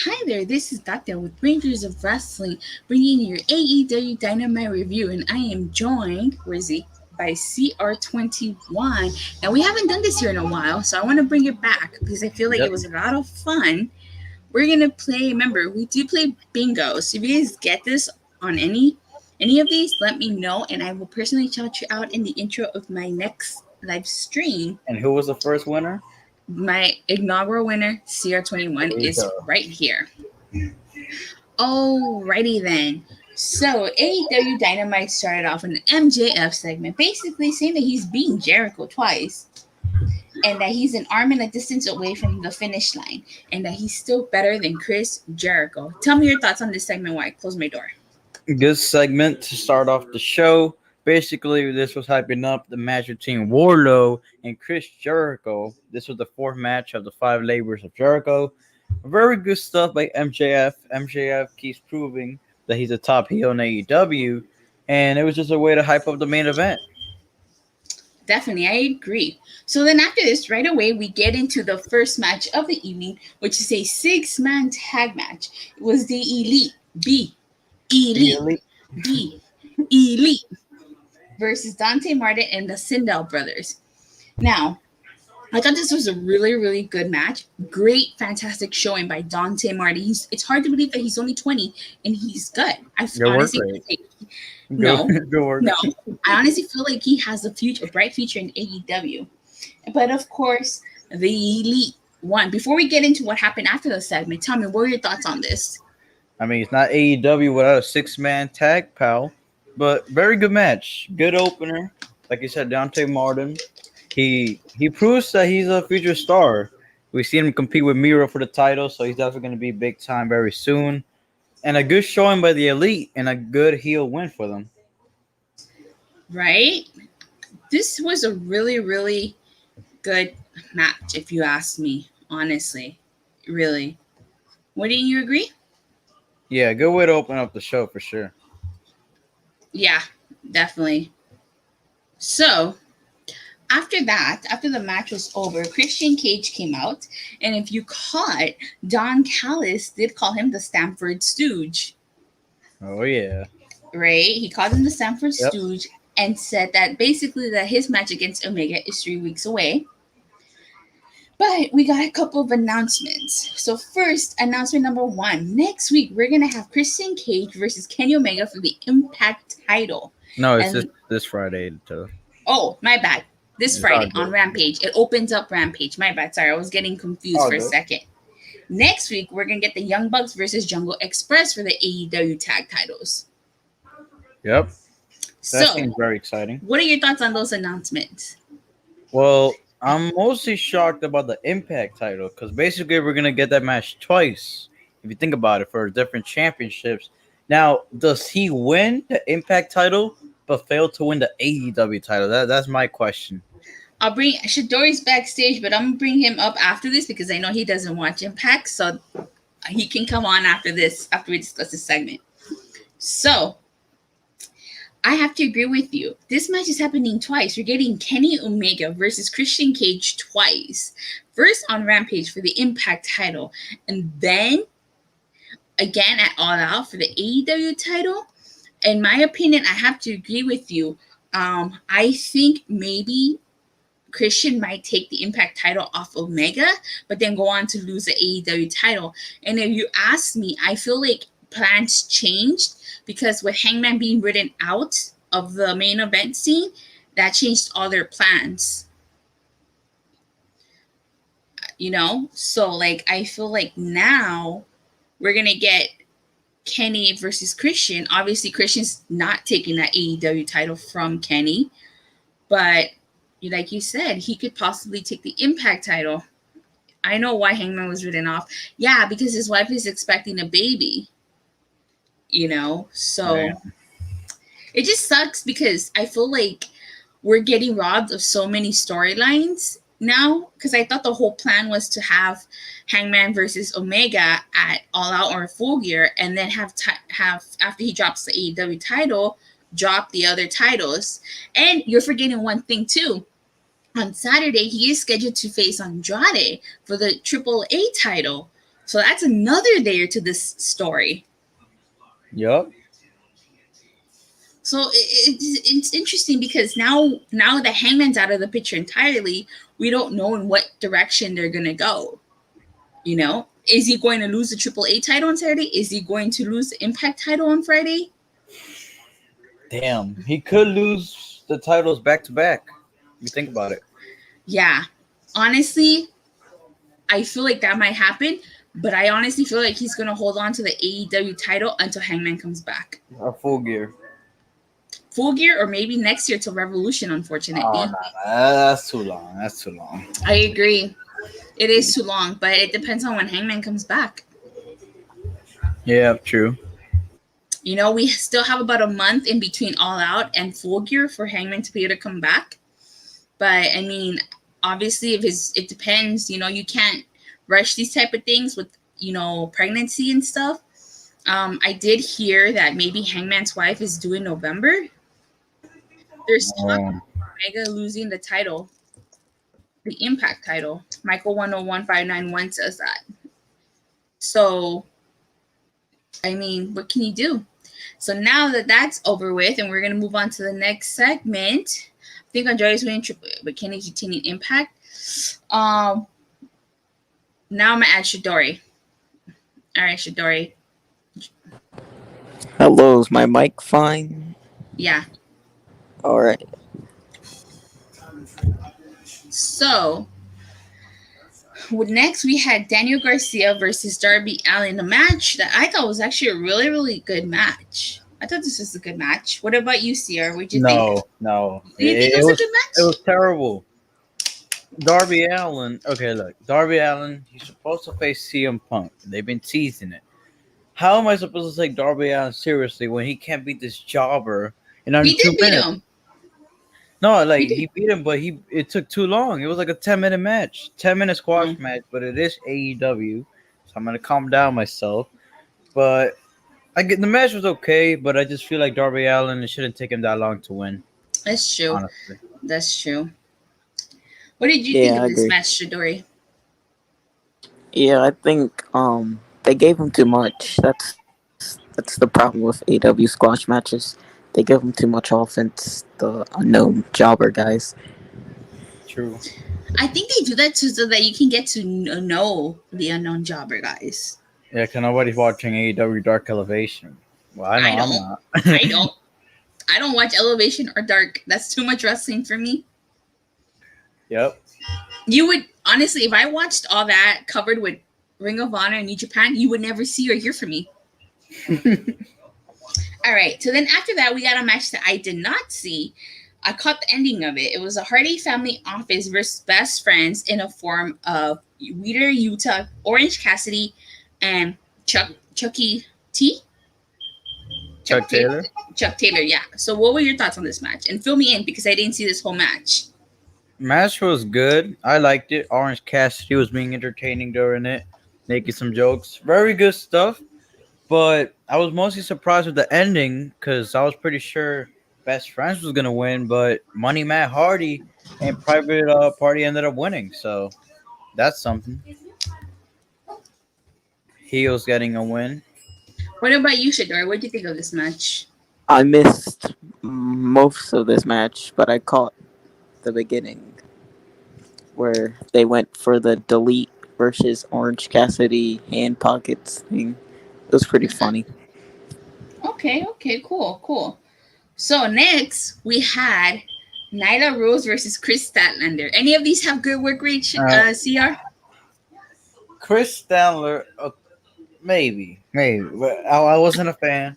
Hi there, this is Dante with Rangers of Wrestling, bringing you your AEW Dynamite review, and I am joined, where is he, by CR21. Now, we haven't done this here in a while, so I want to bring it back because I feel like it Yep. was a lot of fun. We're going to play, remember, we do play bingo, so if you guys get this on any of these, let me know, and I will personally shout you out in the intro of my next live stream. And who was the first winner? My inaugural winner, CR21, There you is go. right here. Alrighty then. So AEW Dynamite started off in an MJF segment, basically saying that he's beating Jericho twice, and that he's an arm and a distance away from the finish line, and that he's still better than Chris Jericho. Tell me your thoughts on this segment while I close my door. Good segment to start off the show. Basically, this was hyping up the match between Wardlow and Chris Jericho. This was the fourth match of the five labors of Jericho. Very good stuff by MJF. MJF keeps proving that he's a top heel in AEW, and it was just a way to hype up the main event. Definitely, I agree. So then after this, right away, we get into the first match of the evening, which is a six-man tag match. It was the Elite, Elite. B, Elite versus Dante Martin and the Sydal brothers. Now, I thought this was a really, really good match. Great, fantastic showing by Dante Martin. It's hard to believe that he's only 20 and he's good. I Good work honestly rate. Good, no, good work. no. I honestly feel like he has a bright future in AEW. But of course, the Elite won. Before we get into what happened after the segment, tell me, what are your thoughts on this? I mean, it's not AEW without a six-man tag, pal. But very good match. Good opener. Like you said, Dante Martin. He proves that he's a future star. We've seen him compete with Miro for the title, so he's definitely going to be big time very soon. And a good showing by the Elite and a good heel win for them. Right? This was a really, really good match, if you ask me, honestly. Really. Wouldn't you agree? Yeah, good way to open up the show for sure. Yeah, definitely. So, after that, after the match was over, Christian Cage came out, and if you caught, Don Callis did call him the Stamford Stooge, Oh yeah. right? He called him the Stamford Yep. Stooge and said that basically that his match against Omega is 3 weeks away. But we got a couple of announcements. So first, announcement number one. Next week, we're going to have Christian Cage versus Kenny Omega for the Impact title. No, it's And, this Friday too. oh, my bad. This It's all Friday on good. Rampage. It opens up Rampage. My bad. Sorry, I was getting confused All for a good. second. Next week, we're going to get the Young Bucks versus Jungle Express for the AEW tag titles. Yep. That So, seems very exciting. what are your thoughts on those announcements? Well, I'm mostly shocked about the Impact title because basically we're gonna get that match twice. If you think about it, for different championships. Now, does he win the Impact title but fail to win the AEW title? That's my question. I'll bring Shadori's backstage, but I'm gonna bring him up after this because I know he doesn't watch Impact, so he can come on after this, after we discuss this segment. So I have to agree with you. This match is happening twice. We're getting Kenny Omega versus Christian Cage twice. First on Rampage for the Impact title, and then again at All Out for the AEW title. In my opinion, I have to agree with you. I think maybe Christian might take the Impact title off Omega, but then go on to lose the AEW title. And if you ask me, I feel like plans changed because with Hangman being written out of the main event scene, that changed all their plans. So like I feel like now we're gonna get Kenny versus Christian. Obviously, Christian's not taking that AEW title from Kenny, but like you said, he could possibly take the Impact title. I know why Hangman was written off. Yeah, because his wife is expecting a baby. So Damn. it just sucks because I feel like we're getting robbed of so many storylines now. Because I thought the whole plan was to have Hangman versus Omega at All Out or Full Gear, and then have after he drops the AEW title, drop the other titles. And you're forgetting one thing too. On Saturday, he is scheduled to face Andrade for the AAA title. So that's another layer to this story. Yup. So it's interesting because now the Hangman's out of the picture entirely. We don't know in what direction they're gonna go. You know, is he going to lose the AAA title on Saturday? Is he going to lose the Impact title on Friday? Damn, he could lose the titles back to back. You think about it. Yeah, honestly, I feel like that might happen. But I honestly feel like he's gonna hold on to the AEW title until Hangman comes back. A Full Gear. Full Gear, or maybe next year to Revolution, unfortunately. Oh, no, that's too long. That's too long. I agree. It is too long, but it depends on when Hangman comes back. Yeah, true. You know, we still have about a month in between All Out and Full Gear for Hangman to be able to come back. But, I mean, obviously, it depends. You know, you can't rush these type of things with, you know, pregnancy and stuff. I did hear that maybe Hangman's wife is due in November. There's talk of Omega losing the title, the Impact title. Michael 101591 says that. So, I mean, what can you do? So now that that's over with, and we're going to move on to the next segment. I think Andrade's winning but Kenny's retaining Impact. Now I'm going to add Shidori. All right, Shidori. Hello, is my mic fine? Yeah. All right. So, next we had Daniel Garcia versus Darby Allin, a match that I thought was actually a really, really good match. I thought this was a good match. What about you, Sierra? What'd you think? No. Do you think it was a good match? It was terrible. Darby Allin. Okay, look. Darby Allin, he's supposed to face CM Punk. They've been teasing it. How am I supposed to take Darby Allin seriously when he can't beat this jobber in under 2 minutes? He did beat him. No, like he beat him, but it took too long. It was like a 10-minute match, 10-minute squash match. But it is AEW, so I'm gonna calm down myself. But the match was okay, but I just feel like Darby Allin, it shouldn't take him that long to win. That's true. Honestly, that's true. What did you think of this match, Shidori? Yeah, I think they gave him too much. That's the problem with AEW squash matches. They give him too much offense. The unknown jobber guys. True. I think they do that too, so that you can get to know the unknown jobber guys. Yeah, because nobody's watching AEW Dark Elevation. Well, I know I'm not. I don't watch Elevation or Dark. That's too much wrestling for me. Yep. You would, honestly, if I watched all that covered with Ring of Honor and New Japan, you would never see or hear from me. All right. So then after that, we got a match that I did not see. I caught the ending of it. It was a Hardy Family Office versus Best Friends in a form of Wheeler Yuta, Orange Cassidy, and Chucky T. Chuck Taylor. Chuck Taylor, yeah. So what were your thoughts on this match? And fill me in because I didn't see this whole match. Match was good. I liked it. Orange Cassidy was being entertaining during it, making some jokes. Very good stuff. But I was mostly surprised with the ending because I was pretty sure Best Friends was going to win, but Money Matt Hardy and Private Party ended up winning. So that's something. Heels getting a win. What about you, Shador? What did you think of this match? I missed most of this match, but I caught the beginning where they went for the Delete versus Orange Cassidy hand pockets thing. It was pretty funny. Okay, cool. So next we had Nyla Rose versus Kris Statlander. Any of these have good work rate, CR? Kris Statlander, maybe, but I wasn't a fan.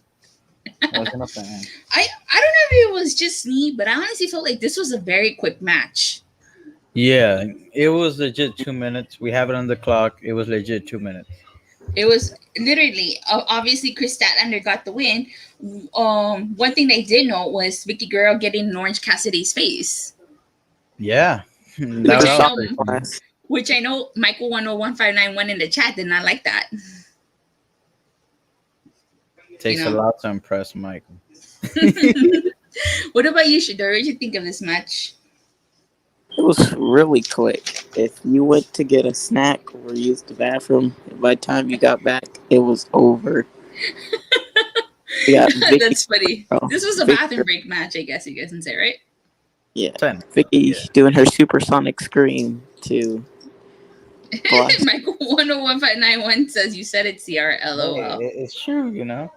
I don't know if it was just me, but I honestly felt like this was a very quick match. Yeah, it was legit 2 minutes. We have it on the clock. It was legit 2 minutes. It was literally, obviously, Kris Statlander got the win. One thing they did know was Vicky Guerrero getting in Orange Cassidy's face. Yeah. Which I know Michael 101591 in the chat did not like that. Takes a lot to impress Michael. What about you, Shador? What did you think of this match? It was really quick. If you went to get a snack or use the bathroom, it By the time you got back, it was over. We got Vicky. That's funny. Oh, This was a bathroom break match, I guess you guys can say, right? Yeah, 10. Vicky Yeah. doing her supersonic scream to Glass. Michael 101591 says you said it, CR. Hey, LOL. it's true, you know.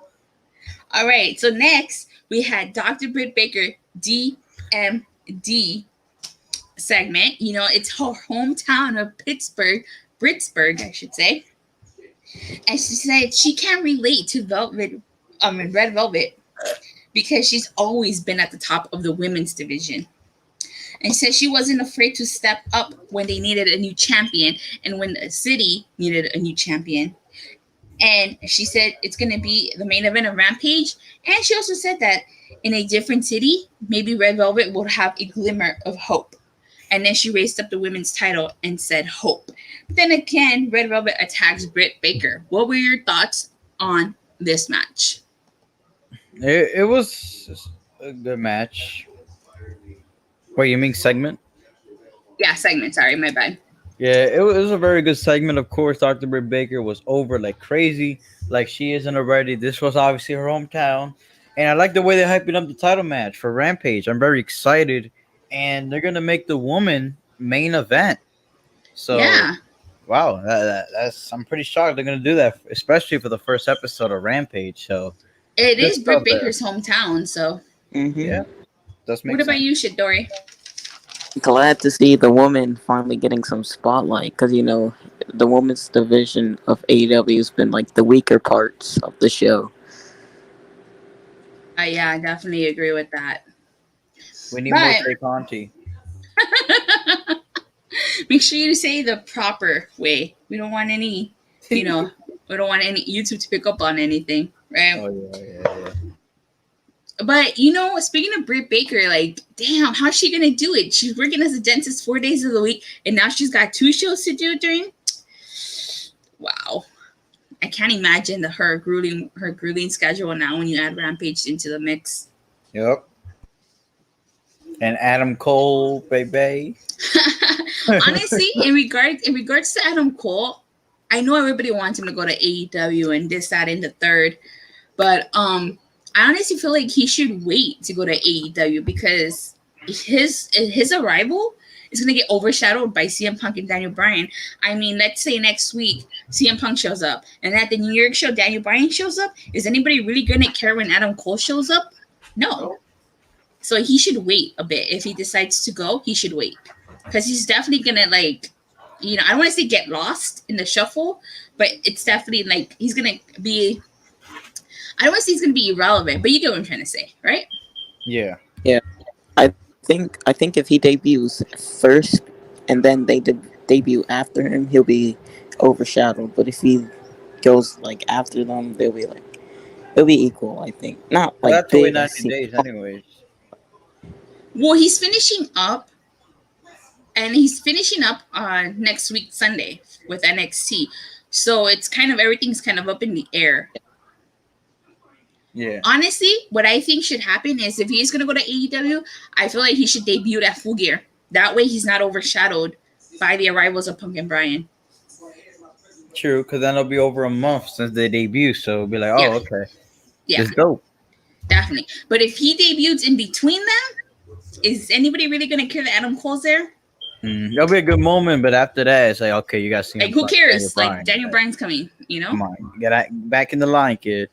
All right. So next we had Dr. Britt Baker D.M.D segment. You know, it's her hometown of Pittsburgh, I should say. And she said she can't relate to Red Velvet because she's always been at the top of the women's division. And said she wasn't afraid to step up when they needed a new champion and when the city needed a new champion. And she said it's going to be the main event of Rampage. And she also said that in a different city, maybe Red Velvet will have a glimmer of hope. And then she raised up the women's title and said hope. But then again, Red Velvet attacks Britt Baker. What were your thoughts on this match? It was a good match. Wait, you mean segment? Yeah, segment. Sorry, my bad. Yeah, it was a very good segment. Of course, Dr. Britt Baker was over like crazy, like she isn't already. This was obviously her hometown. And I like the way they're hyping up the title match for Rampage. I'm very excited. And they're going to make the woman main event. So, yeah. Wow, that's I'm pretty shocked they're going to do that, especially for the first episode of Rampage. So it is Britt Baker's hometown. So, yeah, does make what about sense. you, Shidori? Glad to see the woman finally getting some spotlight because, you know, the women's division of AEW has been like the weaker parts of the show. Yeah, I definitely agree with that. We need more Trey Conti. Make sure you say the proper way. We don't want any, we don't want any YouTube to pick up on anything, right? Oh, yeah. But, speaking of Britt Baker, like, damn, how's she going to do it? She's working as a dentist 4 days of the week, and now she's got 2 shows to do during. Wow. I can't imagine her grueling schedule now when you add Rampage into the mix. Yep. And Adam Cole, baby. Honestly, in regards to Adam Cole, I know everybody wants him to go to AEW and this, that, and the third, but I honestly feel like he should wait to go to AEW because his arrival is going to get overshadowed by CM Punk and Daniel Bryan. I mean, let's say next week CM Punk shows up, and at the New York show Daniel Bryan shows up. Is anybody really going to care when Adam Cole shows up? No. So he should wait a bit. If he decides to go, he should wait. Because he's definitely going to, like, I don't want to say get lost in the shuffle, but it's definitely, like, he's going to be, I don't want to say he's going to be irrelevant, but you get what I'm trying to say, right? Yeah. Yeah. I think if he debuts first and then they debut after him, he'll be overshadowed. But if he goes, like, after them, it'll be equal, I think. Not, like, that's only 90 days anyways. Well, he's finishing up. And he's finishing up next week, Sunday, with NXT. So it's everything's kind of up in the air. Yeah. Honestly, what I think should happen is if he's going to go to AEW, I feel like he should debut at Full Gear. That way he's not overshadowed by the arrivals of Punk and Bryan. True, because then it'll be over a month since they debut. So it'll be like, oh, okay. Yeah. It's dope. Definitely. But if he debuts in between them, is anybody really going to care that Adam Cole's there? That'll be a good moment, but after that, it's like, okay, you guys see. Like, who cares? Daniel Bryan's coming, Come on, get back in the line, kid.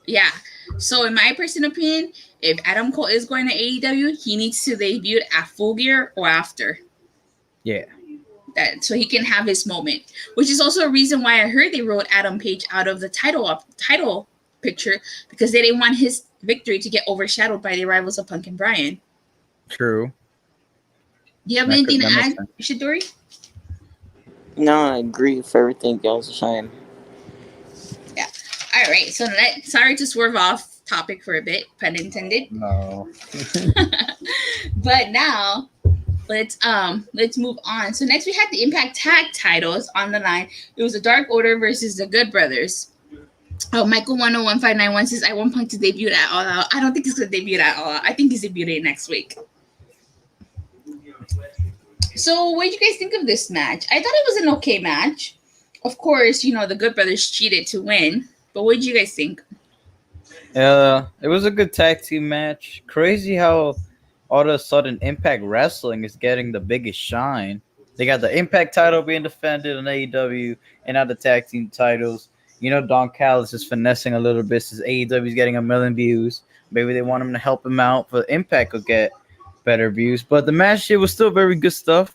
Yeah. So, in my personal opinion, if Adam Cole is going to AEW, he needs to debut at Full Gear or after. Yeah. So he can have his moment, which is also a reason why I heard they wrote Adam Page out of the title picture because they didn't want his victory to get overshadowed by the arrivals of Punk and Bryan. True. Do you have anything to add, Shidori? No, I agree with everything y'all are saying. Yeah. All right. So sorry to swerve off topic for a bit, pun intended. No. But now let's move on. So next we had the Impact Tag titles on the line. It was the Dark Order versus the Good Brothers. Oh, Michael 101591 says I want Punk to debut at All Out. I don't think he's gonna debut at All Out. I think he's debuting next week. So what did you guys think of this match? I thought it was an okay match. Of course, the Good Brothers cheated to win. But what did you guys think? It was a good tag team match. Crazy how all of a sudden Impact Wrestling is getting the biggest shine. They got the Impact title being defended on AEW and now the tag team titles. Don Callis is finessing a little bit since AEW is getting 1 million views. Maybe they want him to help him out, but Impact will get better views. But the match, it was still very good stuff.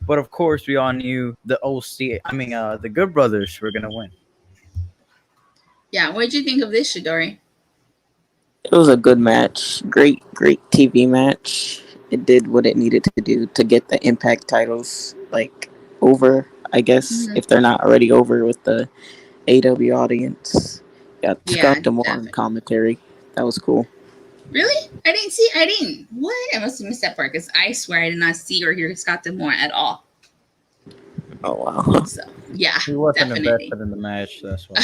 But of course, we all knew the the Good Brothers were gonna win. Yeah, what did you think of this, Shidori? It was a good match. Great TV match. It did what it needed to do to get the Impact titles over. I guess if they're not already over with the AW audience. Got Scott D'Amore on commentary. That was cool. Really? What? I must have missed that part because I swear I did not see or hear Scott D'Amore at all. Oh, wow. So, yeah, he wasn't definitely invested in the match, that's why.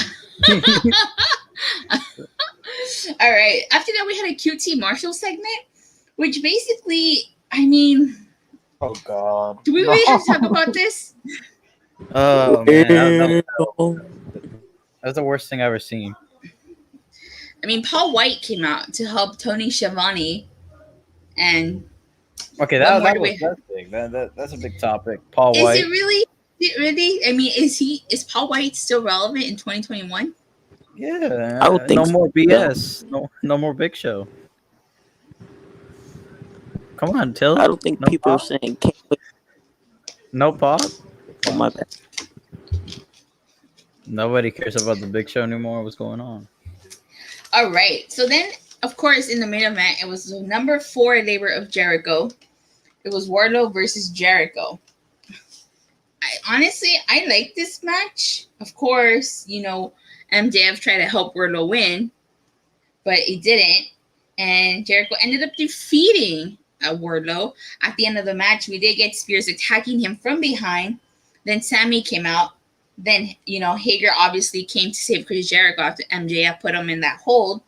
All right. After that, we had a QT Marshall segment, which basically, oh God, do we really have to talk about this? Oh man, that's the worst thing I've ever seen. Paul White came out to help Tony Schiavone, and okay, that was big. That's a big topic. Paul White. Is it really? Is Paul White still relevant in 2021? Yeah, I would think no more BS. No more Big Show. Come on, Till. I don't think people are saying no pop. Oh my bad. Nobody cares about the Big Show anymore. What's going on? All right. So then, of course, in the main event, it was the number 4 labor of Jericho. It was Wardlow versus Jericho. I like this match. Of course, MJF tried to help Wardlow win, but he didn't. And Jericho ended up defeating Wardlow. At the end of the match, we did get Spears attacking him from behind. Then Sammy came out. Then, Hager obviously came to save Chris Jericho after MJF put him in that hold.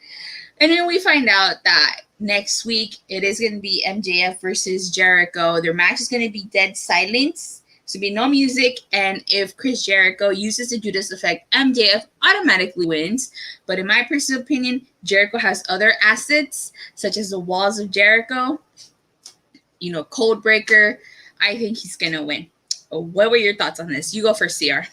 And then we find out that next week it is going to be MJF versus Jericho. Their match is going to be dead silence. So be no music. And if Chris Jericho uses the Judas effect, MJF automatically wins. But in my personal opinion, Jericho has other assets, such as the Walls of Jericho, Code Breaker. I think he's going to win. What were your thoughts on this? You go first, CR.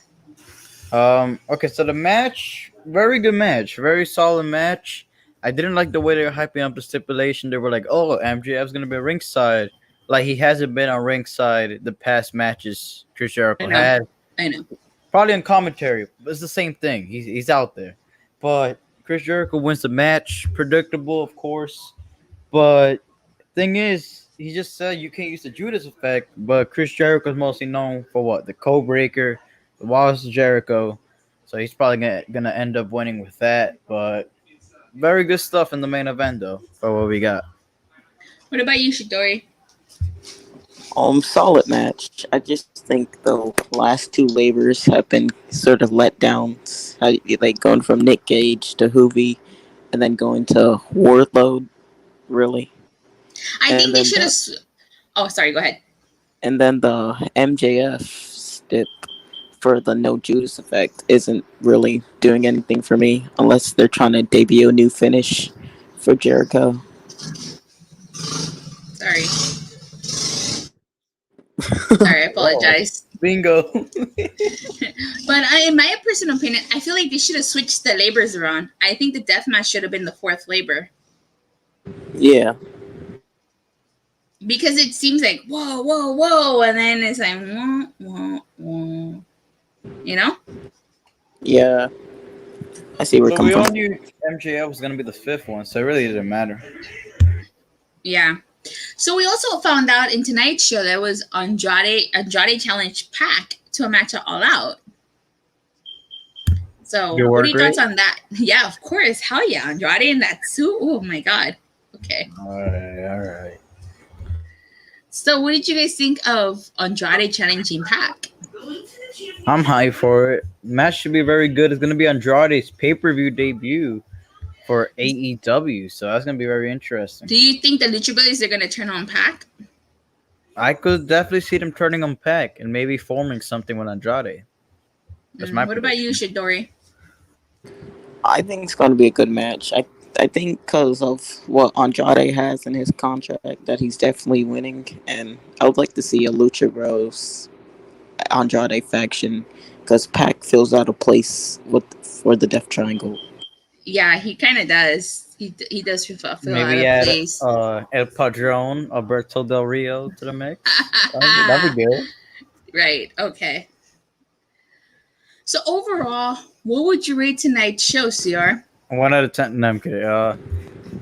Okay, so the match, very good match, very solid match. I didn't like the way they were hyping up the stipulation. They were like, "Oh, MJF's gonna be ringside," like he hasn't been on ringside the past matches Chris Jericho had. I know. Probably on commentary, but it's the same thing. He's out there, but Chris Jericho wins the match. Predictable, of course, but thing is, he just said you can't use the Judas effect. But Chris Jericho is mostly known for what? The Code Breaker, the Walls of Jericho. So he's probably gonna end up winning with that. But very good stuff in the main event, though, for what we got. What about you, Shidori? Solid match. I just think the last 2 labors have been sort of letdowns. Like going from Nick Gage to Hoovy, and then going to Wardlow. Really. I think they should have. Oh, sorry. Go ahead. And then the MJF stip for the no Judas effect isn't really doing anything for me unless they're trying to debut a new finish for Jericho. Sorry, I apologize. Bingo. But in my personal opinion, I feel like they should have switched the labors around. I think the death match should have been the 4th labor. Yeah. Because it seems like, whoa, and then it's like, whoa. Yeah. I see where So it comes we from. all knew MJF was going to be the 5th one, so it really didn't matter. Yeah. So we also found out in tonight's show there was Andrade challenged Pac to a match at All Out. So what are your thoughts on that? Yeah, of course. Hell yeah. Andrade in that suit. Oh my God. Okay. All right. So what did you guys think of Andrade challenging Pac? I'm hyped for it. Match should be very good. It's going to be Andrade's pay-per-view debut for AEW, so that's going to be very interesting. Do you think the Lucha Brothers are going to turn on Pac? I could definitely see them turning on Pac and maybe forming something with Andrade. That's my What about you, prediction. Shidori? I think it's going to be a good match. I think because of what Andrade has in his contract, that he's definitely winning, and I would like to see a Lucha Bros Andrade faction because Pac feels out of place with for the Death Triangle. Yeah, he kind of does. He does feel out Maybe of add place. El Padron, Alberto Del Rio to the mix. That'd be good. Right. Okay. So overall, what would you rate tonight's show, CR? 1 out of 10. No, I'm kidding.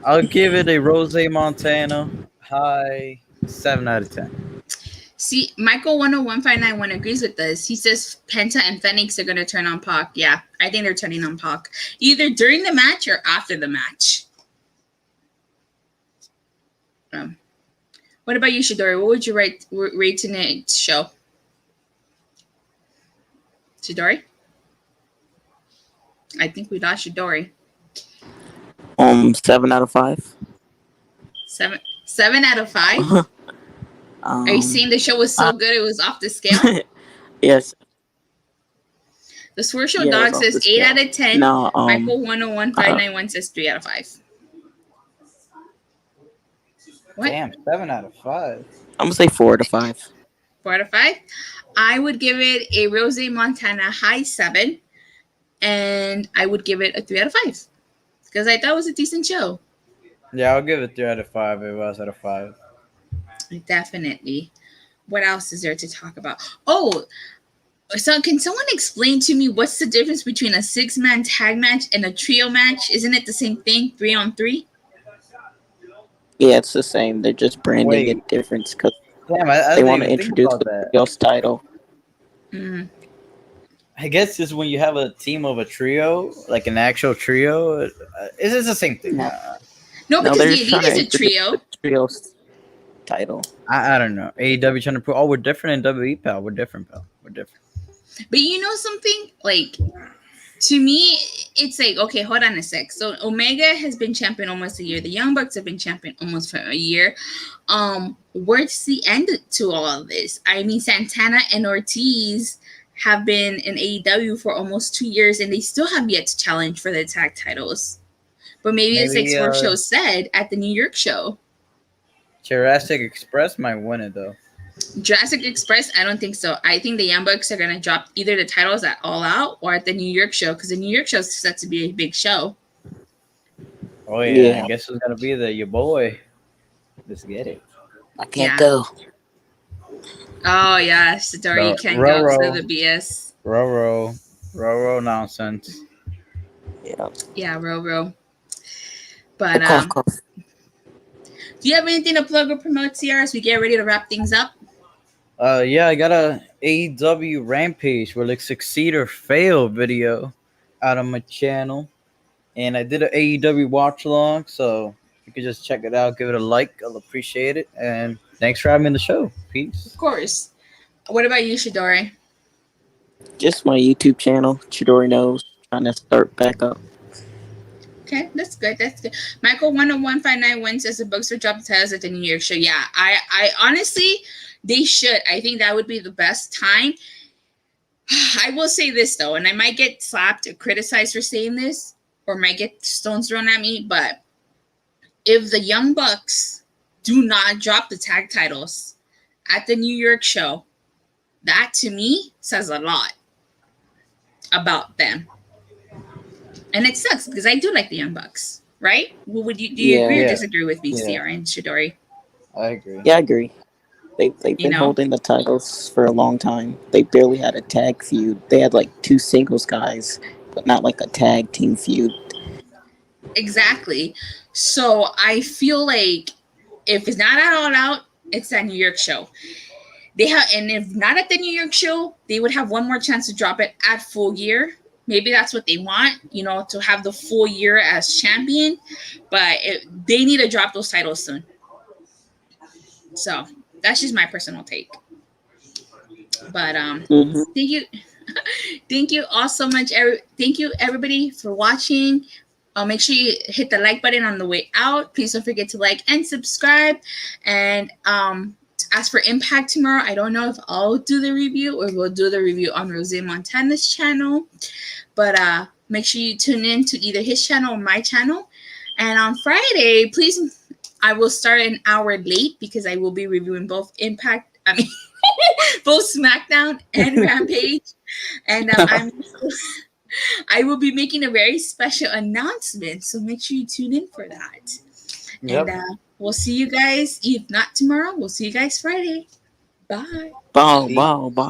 I'll give it a Rose Montana high 7 out of 10. See, Michael 101591 agrees with us. He says Penta and Phoenix are going to turn on Pac. Yeah, I think they're turning on Pac. Either during the match or after the match. What about you, Shidori? What would you rate tonight's show? Shidori? I think we lost Shidori. 7 out of 5. 7 out of 5? Are you saying the show was so good it was off the scale? Yes. The Swerve Show Yeah, Dog says 8 out of 10. No, Michael 101591 says 3 out of 5. What? Damn, 7 out of 5. I'm gonna say 4 out of 5. 4 out of 5. I would give it a Rose Montana high 7. And I would give it a 3 out of 5. Because I thought it was a decent show. Yeah, I'll give it 3 out of 5. It was out of 5. Definitely. What else is there to talk about? Oh, so can someone explain to me what's the difference between a 6-man tag match and a trio match? Isn't it the same thing, 3-on-3? Yeah, it's the same. They're just branding it different because they want to introduce the trios title. Mm-hmm. I guess it's when you have a team of a trio, like an actual trio. It's the same thing. No, because the Elite is a trio. Trios title. I don't know. AEW trying to prove, we're different in WWE, pal. We're different, pal. We're different. But you know something? Like, to me, it's like, okay, hold on a sec. So Omega has been champion almost a year. The Young Bucks have been champion almost for a year. Where's the end to all of this? I mean, Santana and Ortiz have been in AEW for almost 2 years, and they still have yet to challenge for the tag titles. But maybe it's like Swerve Show said at the New York show. Jurassic Express might win it, though. Jurassic Express, I don't think so. I think the Young Bucks are going to drop either the titles at All Out or at the New York show, because the New York show is set to be a big show. Oh, yeah. I guess who's going to be there? Your boy. Let's get it. I can't go. Oh, yeah. Shidori can't go to the BS. Roro nonsense. Yeah, Roro. But, do you have anything to plug or promote, CR, as we get ready to wrap things up? Yeah, I got a AEW Rampage where like Succeed or Fail video out on my channel. And I did an AEW watch along, so if you could just check it out, give it a like, I'll appreciate it. And thanks for having me on the show. Peace. Of course. What about you, Shidori? Just my YouTube channel, Chidori Knows, trying to start back up. Okay, that's good. That's good. Michael 101591 says the Bucks would drop the titles at the New York show. Yeah, I honestly, they should. I think that would be the best time. I will say this though, and I might get slapped or criticized for saying this, or might get stones thrown at me, but if the Young Bucks do not drop the tag titles at the New York show, that to me says a lot about them. And it sucks because I do like the Young Bucks, right? Well, do you agree or disagree with me, CR and Shidori? I agree. Yeah, I agree. They've been holding the titles for a long time. They barely had a tag feud. They had like 2 singles guys, but not like a tag team feud. Exactly. So I feel like if it's not at All Out, it's that New York show. And if not at the New York show, they would have one more chance to drop it at Full Gear. Maybe that's what they want, to have the full year as champion. But they need to drop those titles soon. So that's just my personal take. But thank you. Thank you all so much. Thank you, everybody, for watching. Make sure you hit the like button on the way out. Please don't forget to like and subscribe. And as for Impact tomorrow, I don't know if I'll do the review or we'll do the review on Rose Montana's channel. But make sure you tune in to either his channel or my channel. And on Friday, please, I will start an hour late because I will be reviewing both both SmackDown and Rampage. And I will be making a very special announcement. So make sure you tune in for that. Yep. And we'll see you guys, if not tomorrow, we'll see you guys Friday. Bye. Bow, bow, bow.